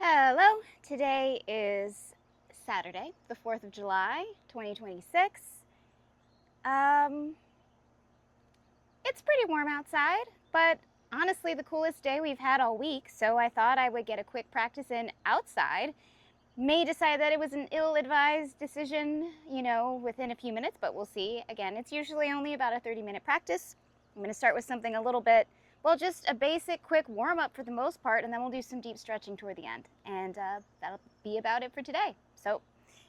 Hello, today is Saturday, the 4th of July, 2026. Um, it's pretty warm outside, but honestly the coolest day we've had all week, so I thought I would get a quick practice in outside. May decide that it was an ill-advised decision, within a few minutes, but we'll see. Again, it's usually only about a 30-minute practice. I'm going to start with something a little bit, well, just a basic quick warm-up for the most part, and then we'll do some deep stretching toward the end. And that'll be about it for today. So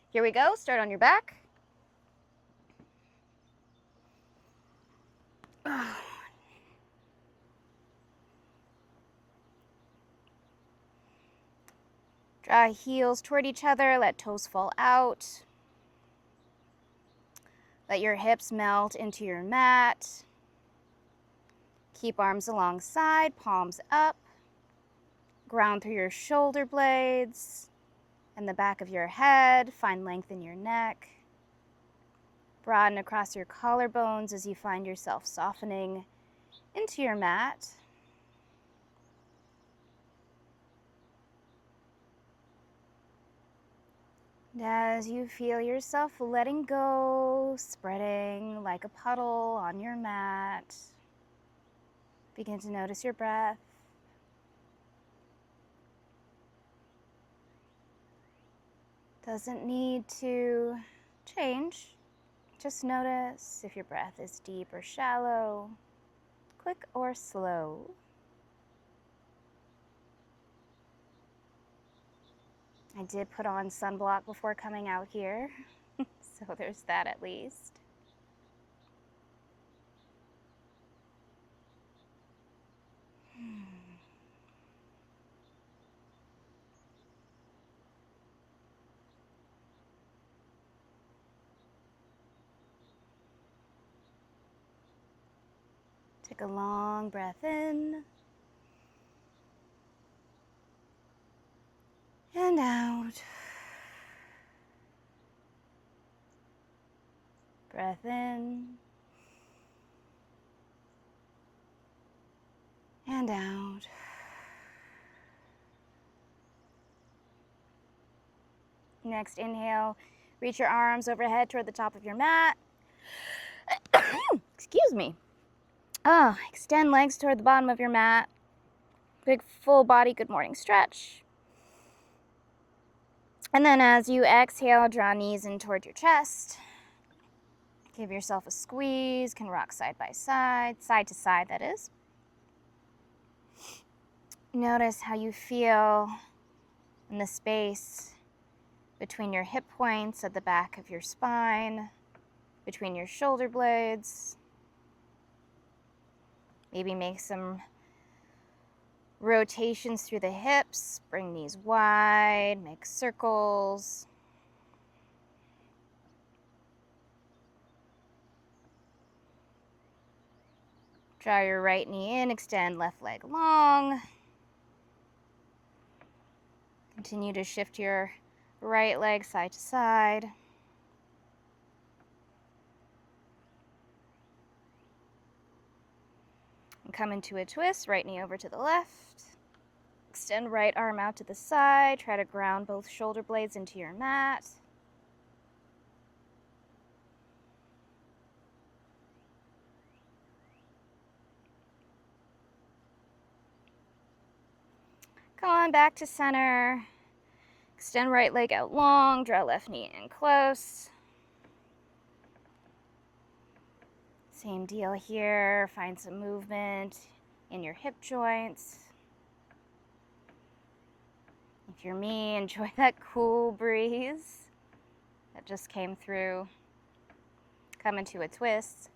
here we go. Start on your back. Draw heels toward each other. Let toes fall out. Let your hips melt into your mat. Keep arms alongside, palms up. Ground through your shoulder blades and the back of your head. Find length in your neck. Broaden across your collarbones as you find yourself softening into your mat. And as you feel yourself letting go, spreading like a puddle on your mat, begin to notice your breath. Doesn't need to change. Just notice if your breath is deep or shallow, quick or slow. I did put on sunblock before coming out here, so there's that at least. Take a long breath in and out. Breath in and out. Next, inhale, reach your arms overhead toward the top of your mat. Excuse me. Extend legs toward the bottom of your mat. Big full body good morning stretch. And then as you exhale, draw knees in toward your chest. Give yourself a squeeze, can rock side to side that is. Notice how you feel in the space between your hip points at the back of your spine, between your shoulder blades. Maybe make some rotations through the hips, bring these wide, make circles. Draw your right knee in, extend left leg long. Continue to shift your right leg side to side. And come into a twist, right knee over to the left. Extend right arm out to the side. Try to ground both shoulder blades into your mat. Come on back to center. Extend right leg out long. Draw left knee in close. Same deal here. Find some movement in your hip joints. If you're me, enjoy that cool breeze that just came through. Come into a twist.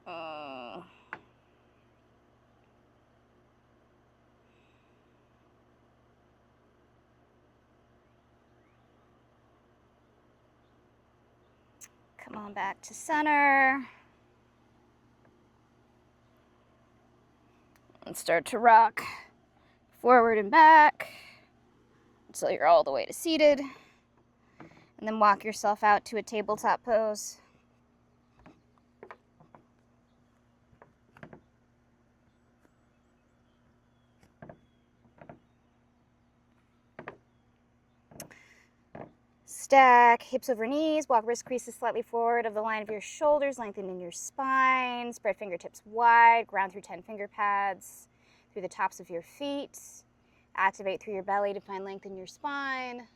Come on back to center. And start to rock forward and back until you're all the way to seated. And then walk yourself out to a tabletop pose. Stack hips over knees, walk wrist creases slightly forward of the line of your shoulders, lengthen in your spine, spread fingertips wide, ground through 10 finger pads, through the tops of your feet. Activate through your belly to find length in your spine.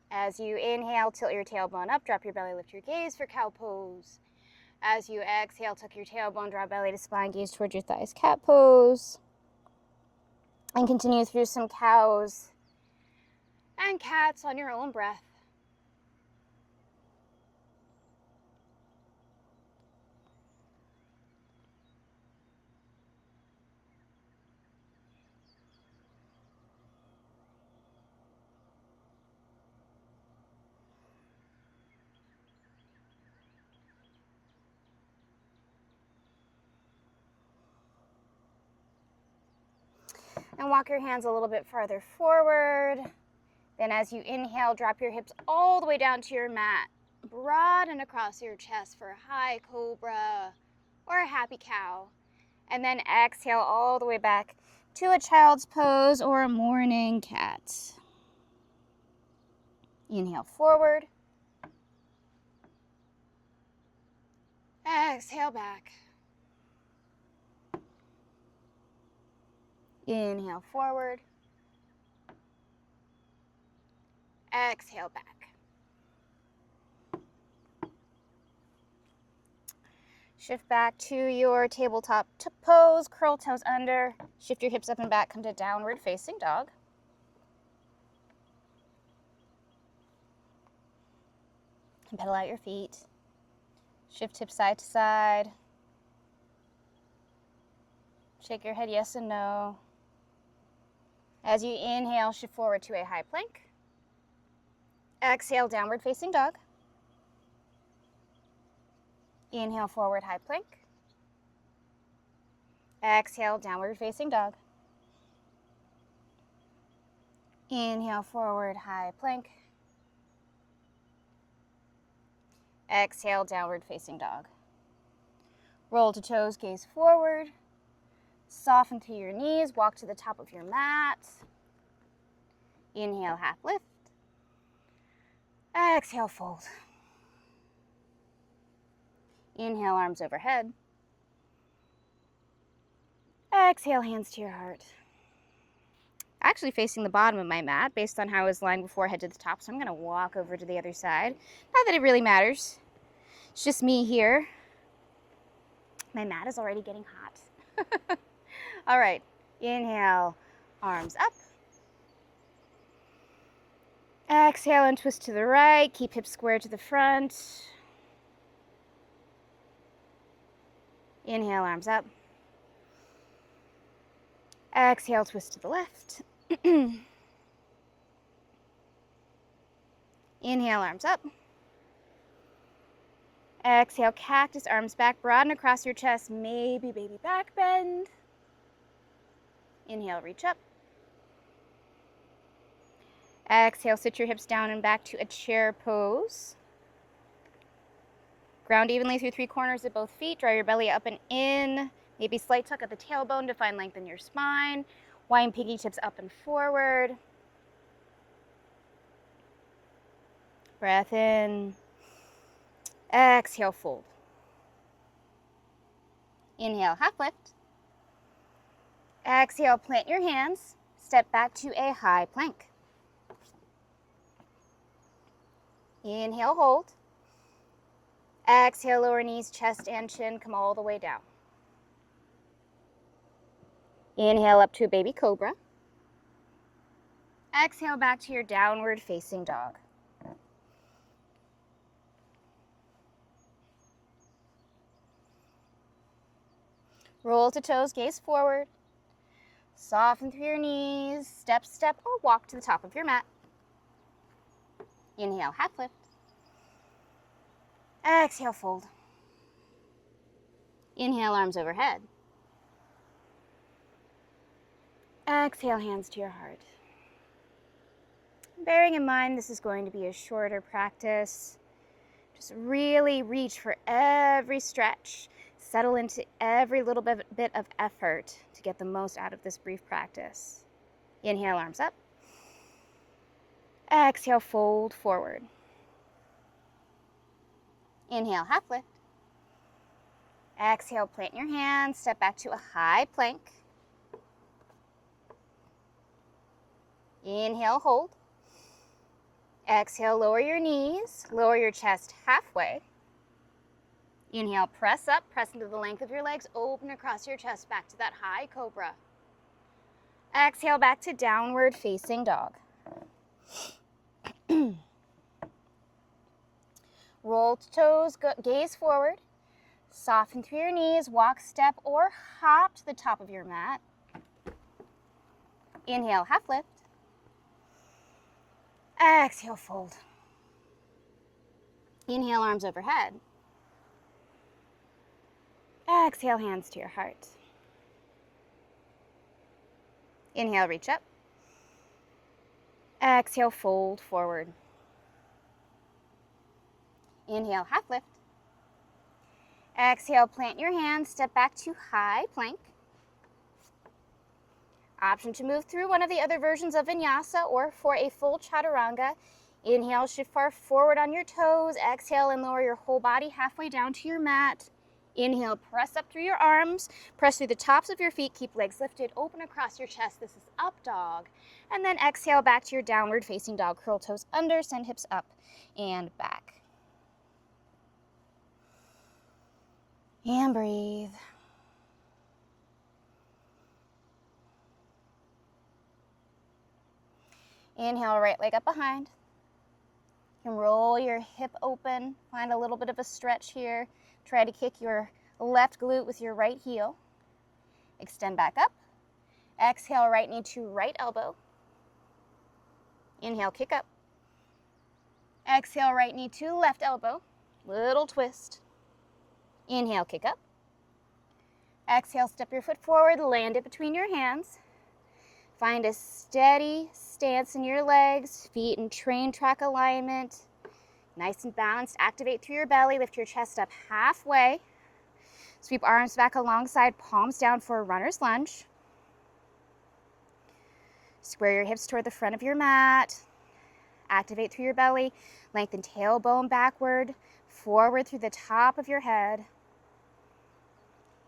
As you inhale, tilt your tailbone up, drop your belly, lift your gaze for cow pose. As you exhale, tuck your tailbone, draw belly to spine, gaze towards your thighs, cat pose. And continue through some cows and cats on your own breath. And walk your hands a little bit farther forward. Then as you inhale, drop your hips all the way down to your mat. Broaden across your chest for a high cobra or a happy cow. And then exhale all the way back to a child's pose or a morning cat. Inhale forward. Exhale back. Inhale forward. Exhale back. Shift back to your tabletop pose, curl toes under, shift your hips up and back, come to downward facing dog. And pedal out your feet. Shift hips side to side. Shake your head yes and no. As you inhale, shift forward to a high plank. Exhale, downward facing dog. Inhale, forward high plank. Exhale, downward facing dog. Inhale, forward high plank. Exhale, downward facing dog. Roll to toes, gaze forward. Soften to your knees, walk to the top of your mat. Inhale, half lift. Exhale, fold. Inhale, arms overhead. Exhale, hands to your heart. Actually facing the bottom of my mat based on how I was lying before I head to the top, so I'm gonna walk over to the other side. Not that it really matters. It's just me here. My mat is already getting hot. All right, inhale, arms up. Exhale and twist to the right. Keep hips square to the front. Inhale, arms up. Exhale, twist to the left. Inhale, arms up. Exhale, cactus, arms back, broaden across your chest, maybe baby back bend. Inhale, reach up. Exhale, sit your hips down and back to a chair pose. Ground evenly through 3 corners of both feet. Draw your belly up and in. Maybe slight tuck at the tailbone to find length in your spine. Wind pinky tips up and forward. Breath in. Exhale, fold. Inhale, half lift. Exhale, plant your hands. Step back to a high plank. Inhale, hold. Exhale, lower knees, chest and chin come all the way down. Inhale up to a baby cobra. Exhale back to your downward facing dog. Roll to toes, gaze forward. Soften through your knees, step, step, or walk to the top of your mat. Inhale, half lift. Exhale, fold. Inhale, arms overhead. Exhale, hands to your heart. Bearing in mind this is going to be a shorter practice, just really reach for every stretch. Settle into every little bit of effort to get the most out of this brief practice. Inhale, arms up. Exhale, fold forward. Inhale, half lift. Exhale, plant your hands, step back to a high plank. Inhale, hold. Exhale, lower your knees, lower your chest halfway. Inhale, press up, press into the length of your legs, open across your chest back to that high cobra. Exhale, back to downward facing dog. Roll toes, gaze forward. Soften through your knees, walk, step, or hop to the top of your mat. Inhale, half lift. Exhale, fold. Inhale, arms overhead. Exhale, hands to your heart. Inhale, reach up. Exhale, fold forward. Inhale, half lift. Exhale, plant your hands, step back to high plank. Option to move through one of the other versions of vinyasa or for a full chaturanga. Inhale, shift far forward on your toes. Exhale and lower your whole body halfway down to your mat. Inhale, press up through your arms, press through the tops of your feet, keep legs lifted, open across your chest. This is up dog. And then exhale back to your downward facing dog. Curl toes under, send hips up and back. And breathe. Inhale, right leg up behind. You can roll your hip open, find a little bit of a stretch here. Try to kick your left glute with your right heel. Extend back up. Exhale, right knee to right elbow. Inhale, kick up. Exhale, right knee to left elbow. Little twist. Inhale, kick up. Exhale, step your foot forward, land it between your hands. Find a steady stance in your legs, feet in train track alignment. Nice and balanced. Activate through your belly, lift your chest up halfway. Sweep arms back alongside, palms down for a runner's lunge. Square your hips toward the front of your mat. Activate through your belly, lengthen tailbone backward, forward through the top of your head.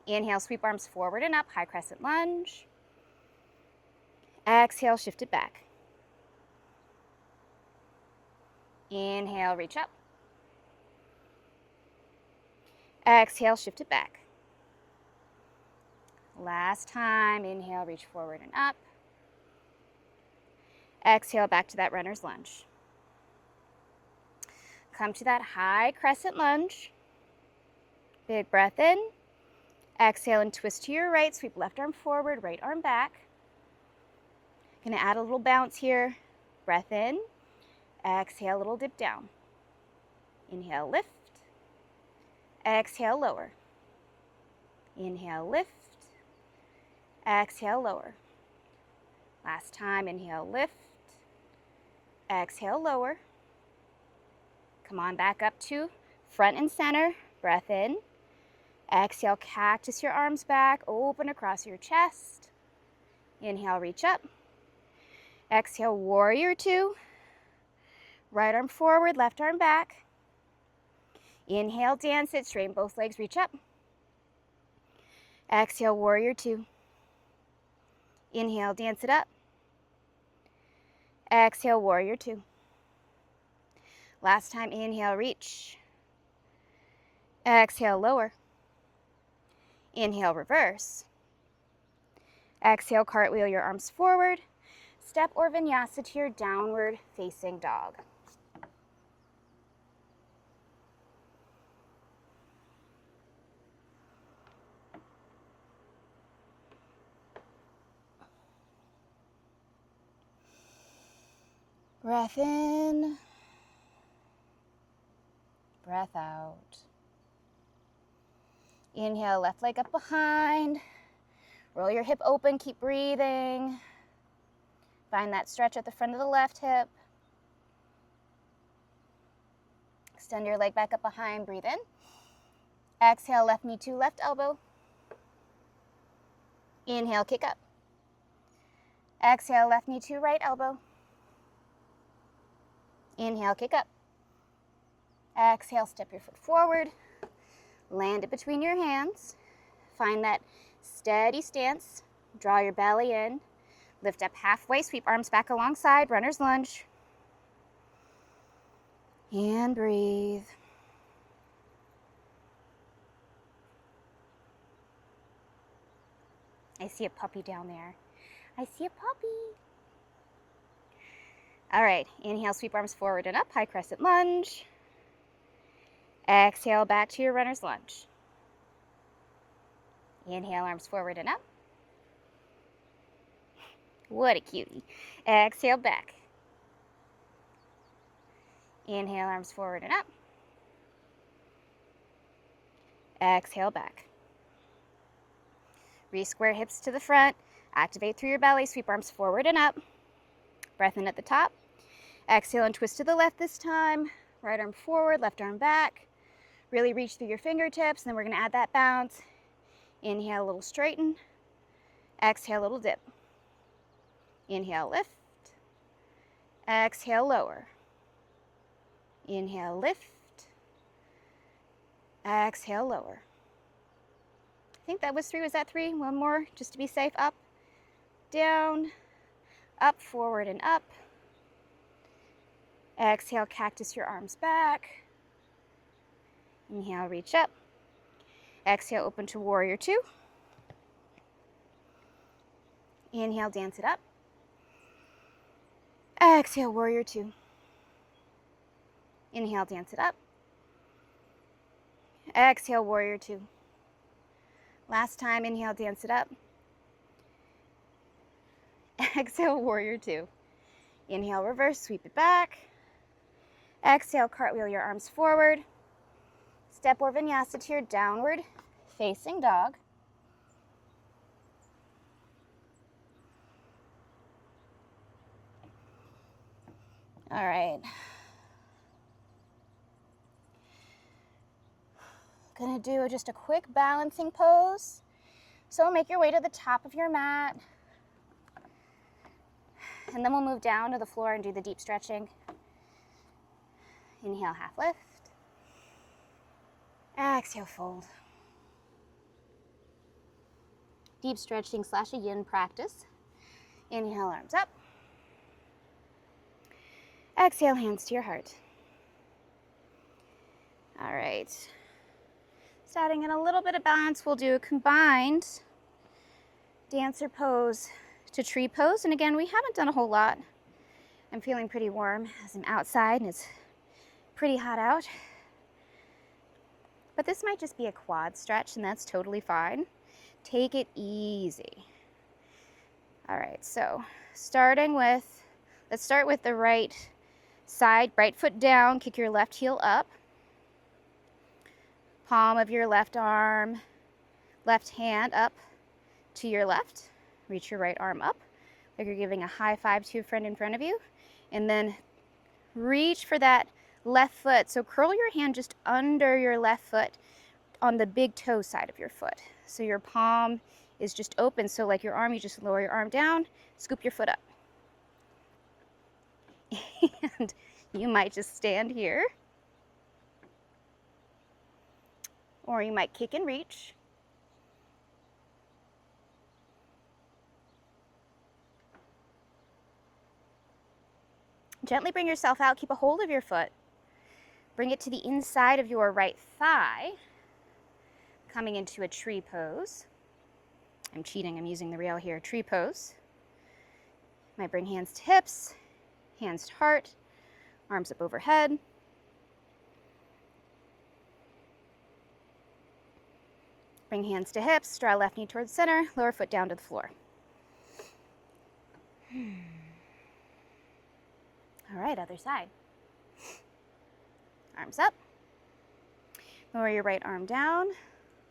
Inhale, sweep arms forward and up, high crescent lunge. Exhale, shift it back. Inhale, reach up. Exhale, shift it back. Last time, inhale, reach forward and up. Exhale, back to that runner's lunge. Come to that high crescent lunge. Big breath in. Exhale and twist to your right. Sweep left arm forward, right arm back. Gonna add a little bounce here. Breath in. Exhale, little dip down. Inhale, lift. Exhale, lower. Inhale, lift. Exhale, lower. Last time, inhale, lift. Exhale, lower. Come on back up to front and center. Breath in. Exhale, cactus your arms back, open across your chest. Inhale, reach up. Exhale, warrior two. Right arm forward, left arm back. Inhale, dance it, straighten both legs, reach up. Exhale, warrior two. Inhale, dance it up. Exhale, warrior two. Last time, inhale, reach. Exhale, lower. Inhale, reverse. Exhale, cartwheel your arms forward. Step or vinyasa to your downward facing dog. Breath in. Breath out. Inhale, left leg up behind. Roll your hip open, keep breathing. Find that stretch at the front of the left hip. Extend your leg back up behind, breathe in. Exhale, left knee to left elbow. Inhale, kick up. Exhale, left knee to right elbow. Inhale, kick up. Exhale, step your foot forward. Land it between your hands. Find that steady stance. Draw your belly in. Lift up halfway, sweep arms back alongside, runner's lunge. And breathe. I see a puppy down there. I see a puppy. All right, inhale, sweep arms forward and up, high crescent lunge. Exhale, back to your runner's lunge. Inhale, arms forward and up. What a cutie. Exhale, back. Inhale, arms forward and up. Exhale, back. Re-square hips to the front. Activate through your belly. Sweep arms forward and up. Breath in at the top. Exhale and twist to the left this time. Right arm forward, left arm back. Really reach through your fingertips. Then we're going to add that bounce. Inhale, a little straighten. Exhale, a little dip. Inhale, lift. Exhale, lower. Inhale, lift. Exhale, lower. I think that was 3. Was that 3? One more, just to be safe. Up, down, up, forward, and up. Exhale, cactus your arms back. Inhale, reach up. Exhale, open to warrior 2. Inhale, dance it up. Exhale, warrior 2. Inhale, dance it up. Exhale, warrior 2. Last time, inhale, dance it up. Exhale, warrior 2. Inhale, reverse, sweep it back. Exhale, cartwheel your arms forward. Step or vinyasa to your downward facing dog. All right. Gonna do just a quick balancing pose. So make your way to the top of your mat. And then we'll move down to the floor and do the deep stretching. Inhale, half lift. Exhale, fold. Deep stretching / a yin practice. Inhale, arms up. Exhale, hands to your heart. All right. Starting in a little bit of balance, we'll do a combined dancer pose to tree pose. And again, we haven't done a whole lot. I'm feeling pretty warm as I'm outside and it's pretty hot out. But this might just be a quad stretch and that's totally fine. Take it easy. All right, so let's start with the right side, right foot down, kick your left heel up. Palm of your left arm, left hand up to your left. Reach your right arm up, like you're giving a high five to a friend in front of you. And then reach for that left foot. So curl your hand just under your left foot on the big toe side of your foot. So your palm is just open. So like your arm, you just lower your arm down, scoop your foot up. And you might just stand here. Or you might kick and reach. Gently bring yourself out. Keep a hold of your foot. Bring it to the inside of your right thigh. Coming into a tree pose. I'm cheating. I'm using the real here. Tree pose. Might bring hands to hips, hands to heart, arms up overhead. Bring hands to hips, draw left knee towards center, lower foot down to the floor. All right, other side. Arms up. Lower your right arm down.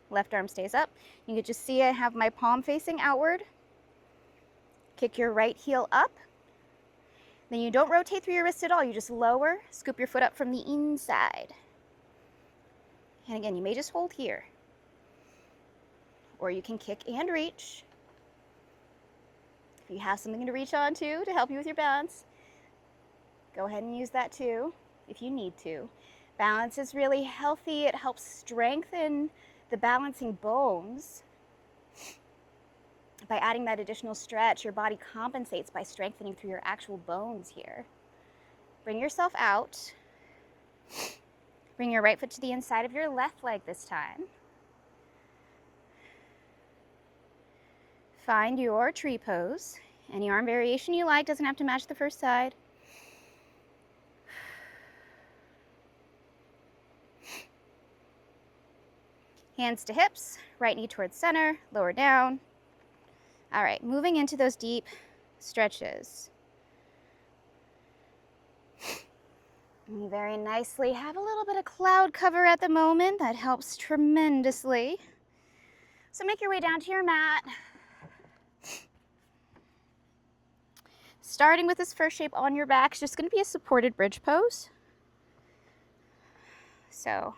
Left arm stays up. You can just see I have my palm facing outward. Kick your right heel up. Then you don't rotate through your wrist at all. You just lower, scoop your foot up from the inside. And again, you may just hold here. Or you can kick and reach. If you have something to reach onto to help you with your balance. Go ahead and use that too if you need to. Balance is really healthy. It helps strengthen the balancing bones. By adding that additional stretch, your body compensates by strengthening through your actual bones here. Bring yourself out. Bring your right foot to the inside of your left leg this time. Find your tree pose. Any arm variation you like, doesn't have to match the first side. Hands to hips, right knee towards center, lower down. All right, moving into those deep stretches. And very nicely, have a little bit of cloud cover at the moment. That helps tremendously. So make your way down to your mat. Starting with this first shape on your back, it's just going to be a supported bridge pose. So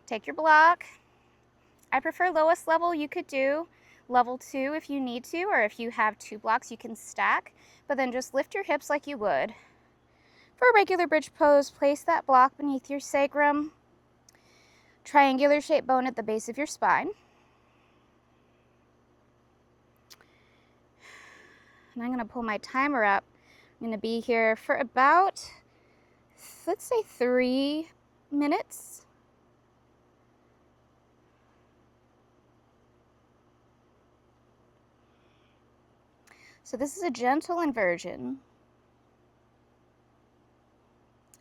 take your block. I prefer lowest level. You could do level 2 if you need to, or if you have 2 blocks, you can stack, but then just lift your hips like you would. For a regular bridge pose, place that block beneath your sacrum, triangular shaped bone at the base of your spine. And I'm going to pull my timer up. I'm going to be here for about, let's say 3 minutes. So this is a gentle inversion,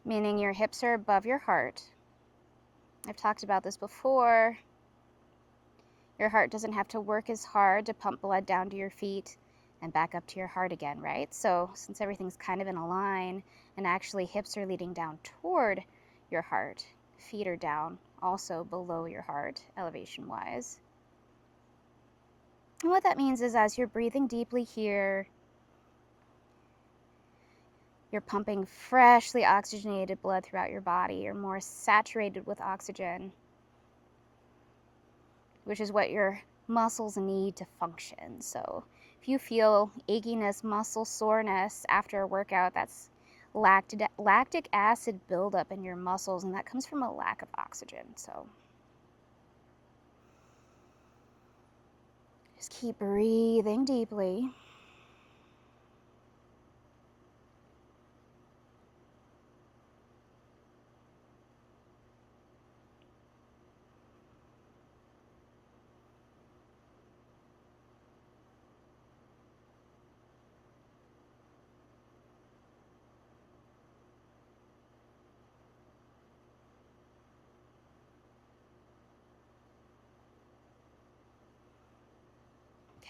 meaning your hips are above your heart. I've talked about this before. Your heart doesn't have to work as hard to pump blood down to your feet and back up to your heart again, right? So since everything's kind of in a line, and actually hips are leading down toward your heart, feet are down also below your heart, elevation-wise. And what that means is as you're breathing deeply here, you're pumping freshly oxygenated blood throughout your body. You're more saturated with oxygen, which is what your muscles need to function. So if you feel achiness, muscle soreness after a workout, that's lactic acid buildup in your muscles, and that comes from a lack of oxygen. So just keep breathing deeply.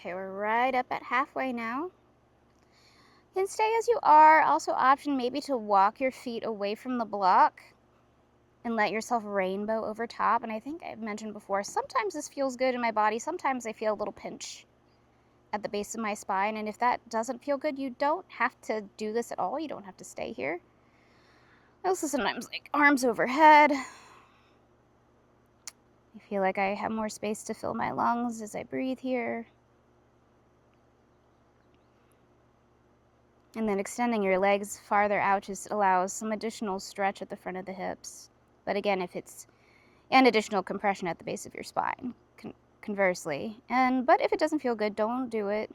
Okay, we're right up at halfway now. You can stay as you are. Also option maybe to walk your feet away from the block and let yourself rainbow over top. And I think I've mentioned before, sometimes this feels good in my body. Sometimes I feel a little pinch at the base of my spine. And if that doesn't feel good, you don't have to do this at all. You don't have to stay here. I also sometimes like arms overhead. I feel like I have more space to fill my lungs as I breathe here. And then extending your legs farther out just allows some additional stretch at the front of the hips. But again, and additional compression at the base of your spine, conversely. But if it doesn't feel good, don't do it.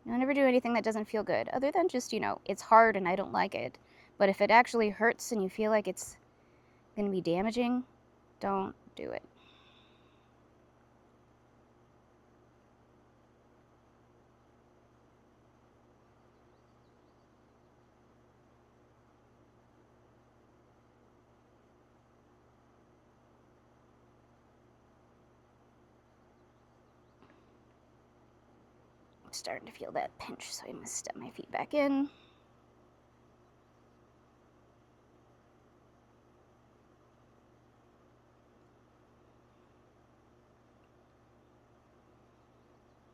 Don't ever do anything that doesn't feel good, other than just, it's hard and I don't like it. But if it actually hurts and you feel like it's going to be damaging, don't do it. I'm starting to feel that pinch, so I'm going to step my feet back in.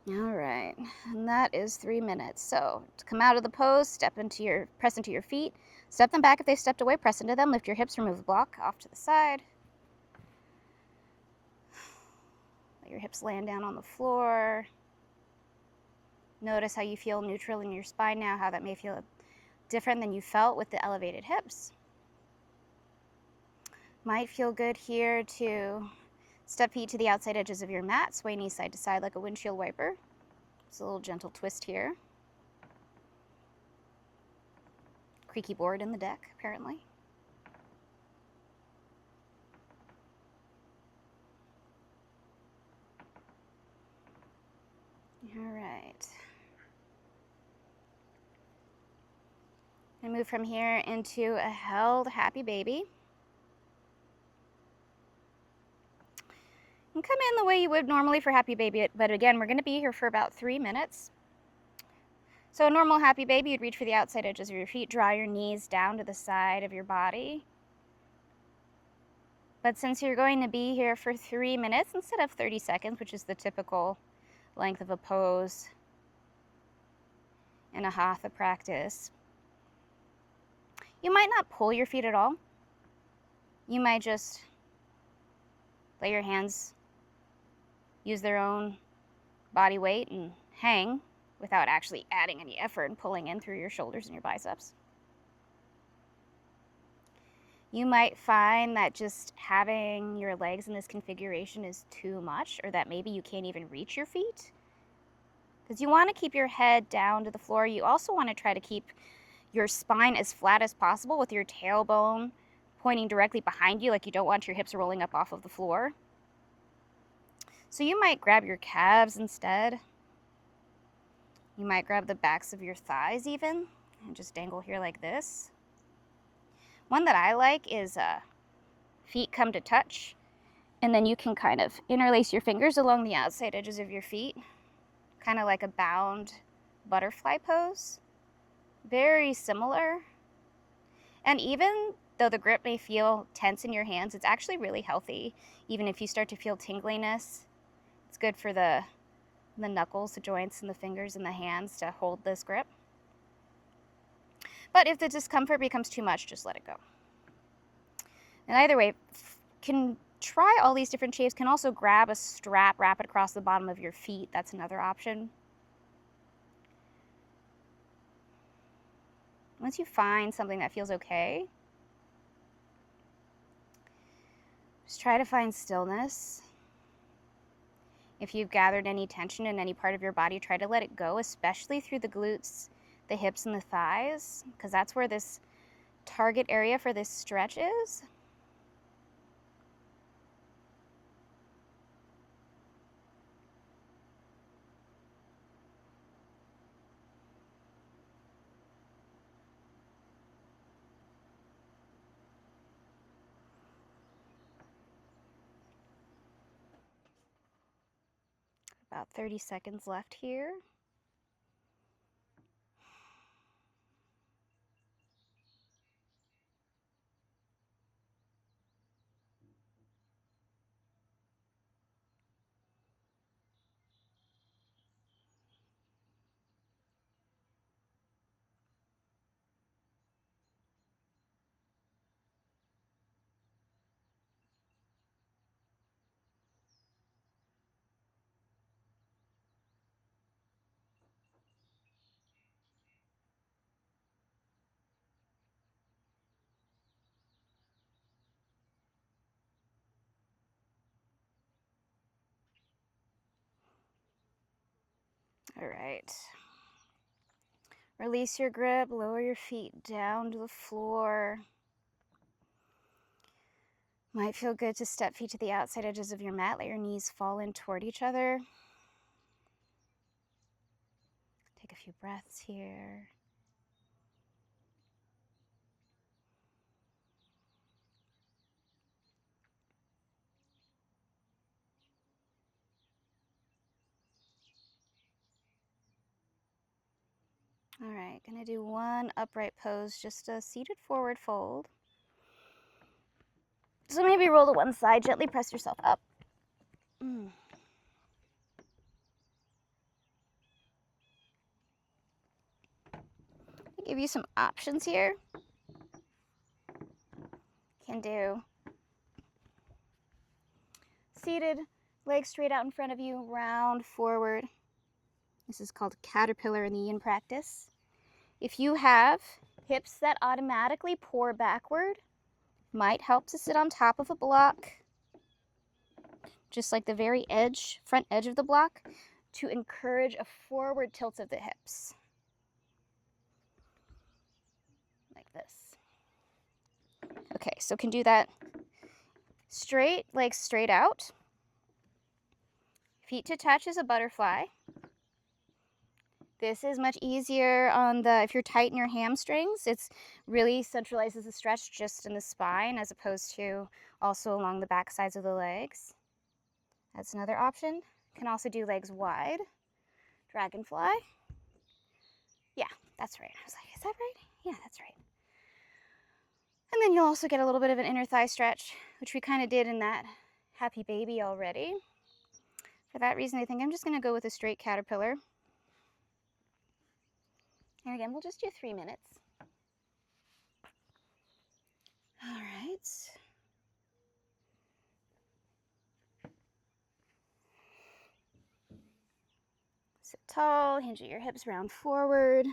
All right, and that is 3 minutes. So to come out of the pose, press into your feet, step them back if they stepped away, press into them, lift your hips, remove the block off to the side. Let your hips land down on the floor. Notice how you feel neutral in your spine now, how that may feel different than you felt with the elevated hips. Might feel good here to step feet to the outside edges of your mat, sway knees side to side like a windshield wiper. It's a little gentle twist here. Creaky board in the deck, apparently. All right. And move from here into a held happy baby. And come in the way you would normally for happy baby, but again, we're going to be here for about 3 minutes. So a normal happy baby, you'd reach for the outside edges of your feet, draw your knees down to the side of your body. But since you're going to be here for 3 minutes instead of 30 seconds, which is the typical length of a pose in a hatha practice, you might not pull your feet at all. You might just let your hands use their own body weight and hang without actually adding any effort and pulling in through your shoulders and your biceps. You might find that just having your legs in this configuration is too much, or that maybe you can't even reach your feet. Because you want to keep your head down to the floor. You also want to try to keep your spine as flat as possible with your tailbone pointing directly behind you, like you don't want your hips rolling up off of the floor. So you might grab your calves instead. You might grab the backs of your thighs even, and just dangle here like this. One that I like is feet come to touch, and then you can kind of interlace your fingers along the outside edges of your feet, kind of like a bound butterfly pose. Very similar. And even though the grip may feel tense in your hands, it's actually really healthy. Even if you start to feel tingliness, it's good for the knuckles, the joints, and the fingers and the hands to hold this grip. But if the discomfort becomes too much, just let it go. And either way, can try all these different shapes. Can also grab a strap, wrap it across the bottom of your feet. That's another option. Once you find something that feels okay, just try to find stillness. If you've gathered any tension in any part of your body, try to let it go, especially through the glutes, the hips, and the thighs, because that's where this target area for this stretch is. About 30 seconds left here. All right. Release your grip, lower your feet down to the floor. Might feel good to step feet to the outside edges of your mat. Let your knees fall in toward each other. Take a few breaths here. All right, gonna do one upright pose, just a seated forward fold. So maybe roll to one side, gently press yourself up. I'll give you some options here. Can do seated, legs straight out in front of you, round forward. This is called caterpillar in the yin practice. If you have Hips that automatically pour backward might help to sit on top of a block, just like the very edge, front edge of the block, to encourage a forward tilt of the hips. Like this. Okay, so can do that straight, legs straight out. Feet to touch is a butterfly. This is much easier on the, if you're tight in your hamstrings, it's really centralizes the stretch just in the spine as opposed to also along the back sides of the legs. That's another option. Can also do legs wide. Dragonfly. Yeah, that's right. I was like, is that right? Yeah, that's right. And then you'll also get a little bit of an inner thigh stretch, which we kind of did in that happy baby already. For that reason, I think I'm just going to go with a straight caterpillar. And again, we'll just do 3 minutes. All right. Sit tall, hinge at your hips, round forward.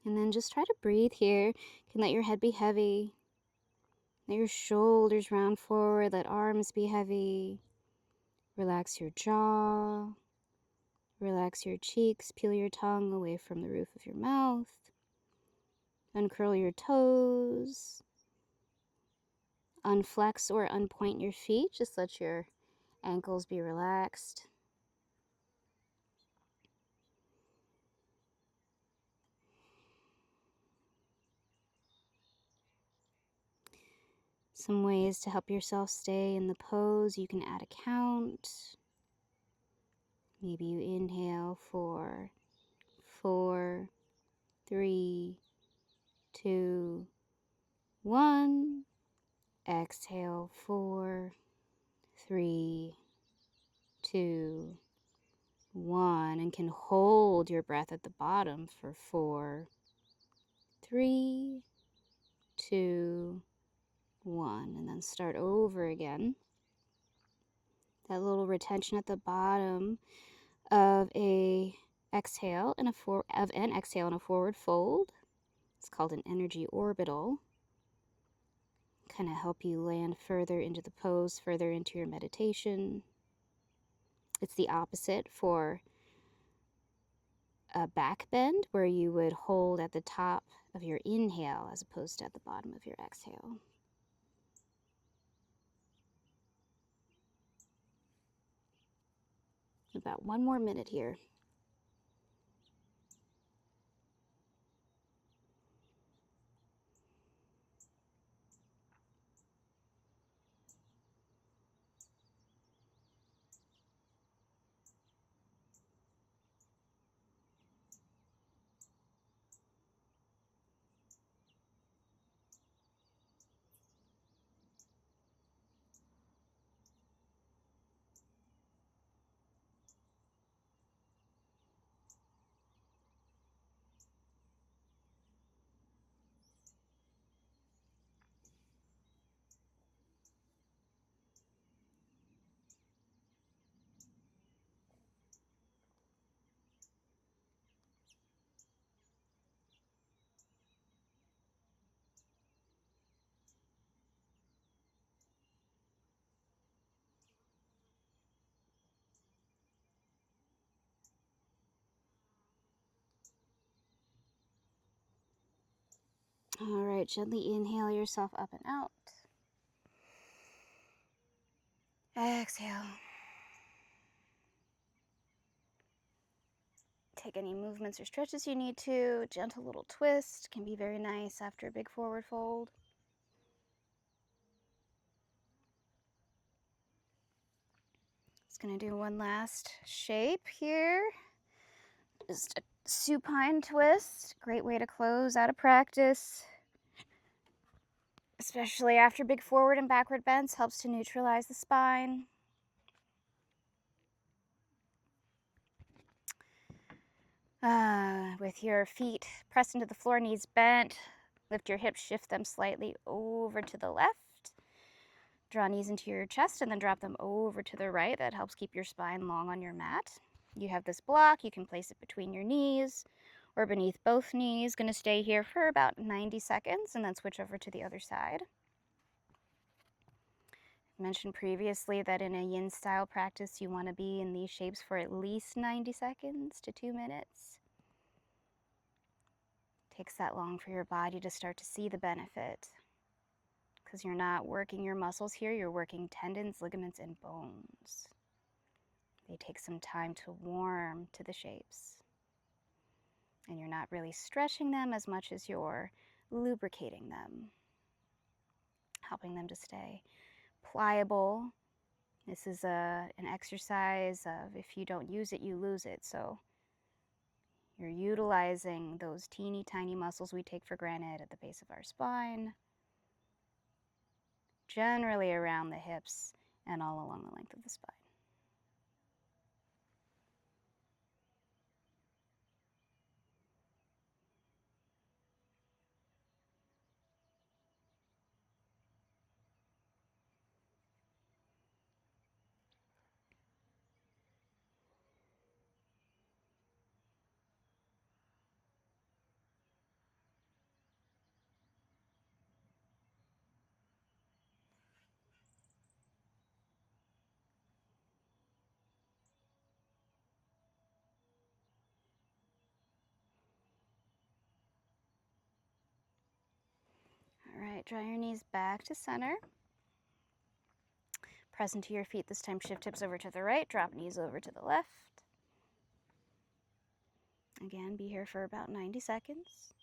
And then just try to breathe here. You can let your head be heavy. Let your shoulders round forward. Let arms be heavy. Relax your jaw. Relax your cheeks. Peel your tongue away from the roof of your mouth. Uncurl your toes. Unflex or unpoint your feet. Just let your ankles be relaxed. Some ways to help yourself stay in the pose. You can add a count. Maybe you inhale for 4, 3, 2, 1. Exhale 4, 3, 2, 1. And can hold your breath at the bottom for 4, 3, 2, 1. And then start over again. That little retention at the bottom of an exhale and a forward fold. It's called an energy orbital. Kind of help you land further into the pose, further into your meditation. It's the opposite for a back bend, where you would hold at the top of your inhale as opposed to at the bottom of your exhale. About 1 more minute here. All right, gently inhale yourself up and out. Exhale. Take any movements or stretches you need to. Gentle little twist can be very nice after a big forward fold. Just gonna do one last shape here. Just a supine twist. Great way to close out of practice. Especially after big forward and backward bends, helps to neutralize the spine. With your feet pressed into the floor, knees bent, lift your hips, shift them slightly over to the left. Draw knees into your chest and then drop them over to the right. That helps keep your spine long on your mat. You have this block. You can place it between your knees or beneath both knees. Going to stay here for about 90 seconds and then switch over to the other side. I mentioned previously that in a yin style practice, you want to be in these shapes for at least 90 seconds to 2 minutes. It takes that long for your body to start to see the benefit, because you're not working your muscles here, you're working tendons, ligaments, and bones. They take some time to warm to the shapes. And you're not really stretching them as much as you're lubricating them, helping them to stay pliable. This is an exercise of if you don't use it, you lose it. So you're utilizing those teeny tiny muscles we take for granted at the base of our spine, generally around the hips and all along the length of the spine. All right, draw your knees back to center. Press into your feet. This time shift hips over to the right, drop knees over to the left. Again, be here for about 90 seconds.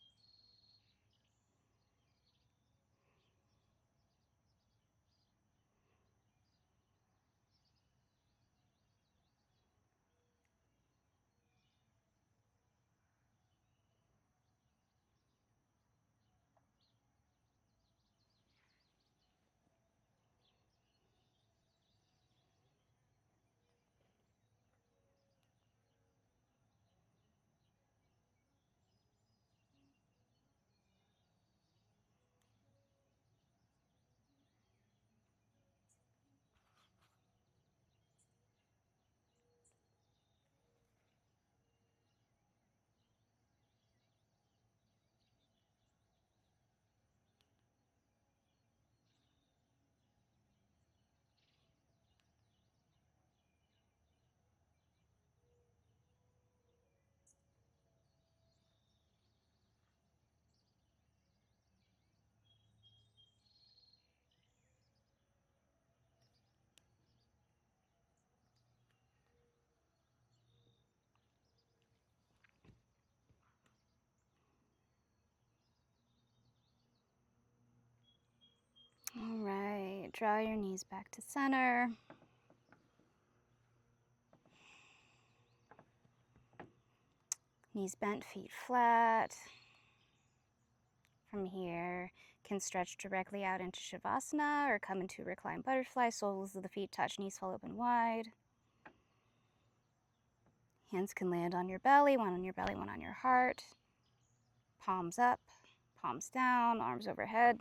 All right, draw your knees back to center. Knees bent, feet flat. From here, can stretch directly out into Shavasana or come into reclined butterfly. Soles of the feet touch, knees fall open wide. Hands can land on your belly, one on your belly, one on your heart. Palms up, palms down, arms overhead.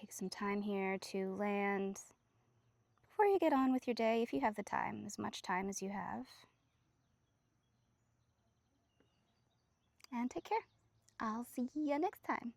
Take some time here to land before you get on with your day, if you have the time, as much time as you have. And take care. I'll see you next time.